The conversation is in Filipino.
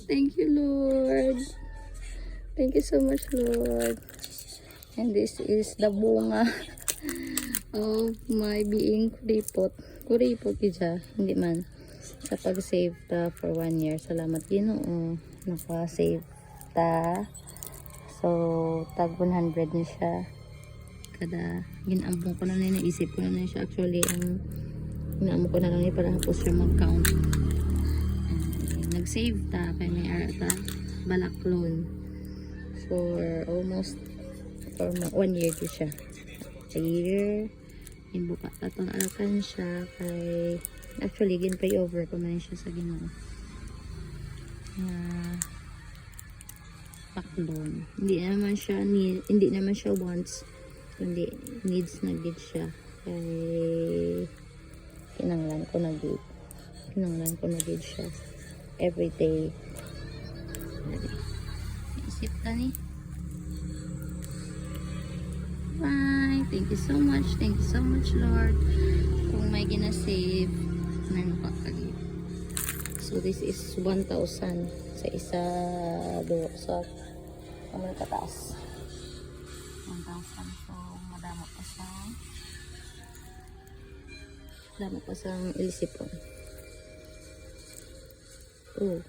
Thank you, Lord. Thank you so much, Lord. And this is the bunga of my being kuripot. Kuripot kita, hindi man. Sa pag-save ta for 1 year. Salamat Ginoo. Naka-save ta. So, tag 100 na siya. Kada ginambong ko na naisip ko na siya. Actually, ang inaambong ko na lang para hapos siya mag-count. Nag-save ta kay may arata balak loan for almost 1 year to siya. A year. Imbuka atong alkan siya kay actually gin pay over ko man siya sa Ginoo. Back loan. Hindi naman siya wants, kundi needs na gid siya. Kay kinanglan ko na gid siya every day. Isip ta ni. Bye. Thank you so much. Thank you so much, Lord. Kung may gina-save, nano ka kagi. So this is 1,000 sa isa do sa ano kataas. 1,000 so madamo pa sa ilisipon. Oh.